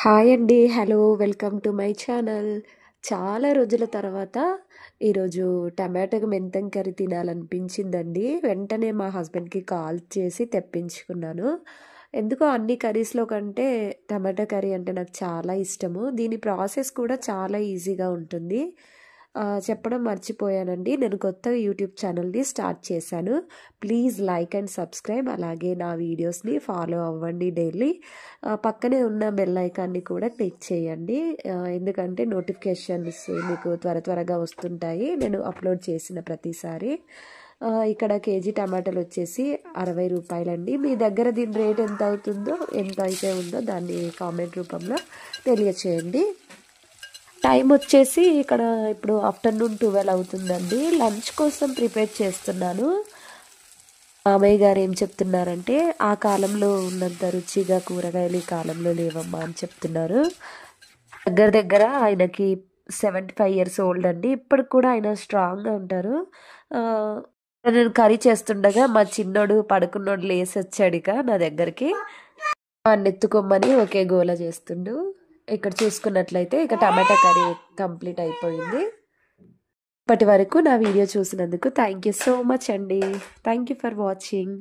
Hi అండి. Hello. Welcome to my channel. చాలా రోజుల తర్వాత ఈరోజు టమాటో మెంతం కర్రీ తినాలనిపించిందండి. వెంటనే మా హస్బెండ్‌కి కాల్ చేసి తెప్పించుకున్నాను. ఎందుకో అన్ని కర్రీస్‌లో కంటే టమాటా కర్రీ అంటే నాకు చాలా ఇష్టము. దీని ప్రాసెస్ కూడా చాలా ఈజీగా ఉంటుంది. చెప్పడం మర్చిపోయానండి. నేను కొత్తగా యూట్యూబ్ ఛానల్‌ని స్టార్ట్ చేశాను. Please like and subscribe. అలాగే నా వీడియోస్‌ని ఫాలో అవ్వండి డైలీ. పక్కనే ఉన్న బెల్ ఐకాన్‌ని కూడా క్లిక్ చేయండి. ఎందుకంటే నోటిఫికేషన్స్ మీకు త్వరగా వస్తుంటాయి నేను అప్లోడ్ చేసిన ప్రతిసారి. ఇక్కడ కేజీ టమాటాలు వచ్చేసి ₹60 అండి. మీ దగ్గర దీని రేట్ ఎంత అవుతుందో, ఎంత అయితే ఉందో దాన్ని కామెంట్ రూపంలో తెలియచేయండి. టైం వచ్చేసి ఇక్కడ ఇప్పుడు ఆఫ్టర్నూన్ 12 అవుతుందండి. లంచ్ కోసం ప్రిపేర్ చేస్తున్నాను. మామయ్య గారు ఏం చెప్తున్నారంటే, ఆ కాలంలో ఉన్నంత రుచిగా కూరగాయలు ఈ కాలంలో లేవమ్మా అని చెప్తున్నారు. దగ్గర ఆయనకి 75 ఇయర్స్ ఓల్డ్ అండి. ఇప్పటికి కూడా ఆయన స్ట్రాంగ్గా ఉంటారు. నేను కర్రీ చేస్తుండగా మా చిన్నోడు పడుకున్నోడు లేసి వచ్చాడు ఇక నా దగ్గరికి. ఎత్తుకోమని ఒకే గోల చేస్తుండు. ఇక్కడ చూసుకున్నట్లయితే ఇక టమాటా కర్రీ కంప్లీట్ అయిపోయింది. ఇప్పటి వరకు నా వీడియో చూసినందుకు థ్యాంక్ యూ సో మచ్ అండి. Thank you for watching.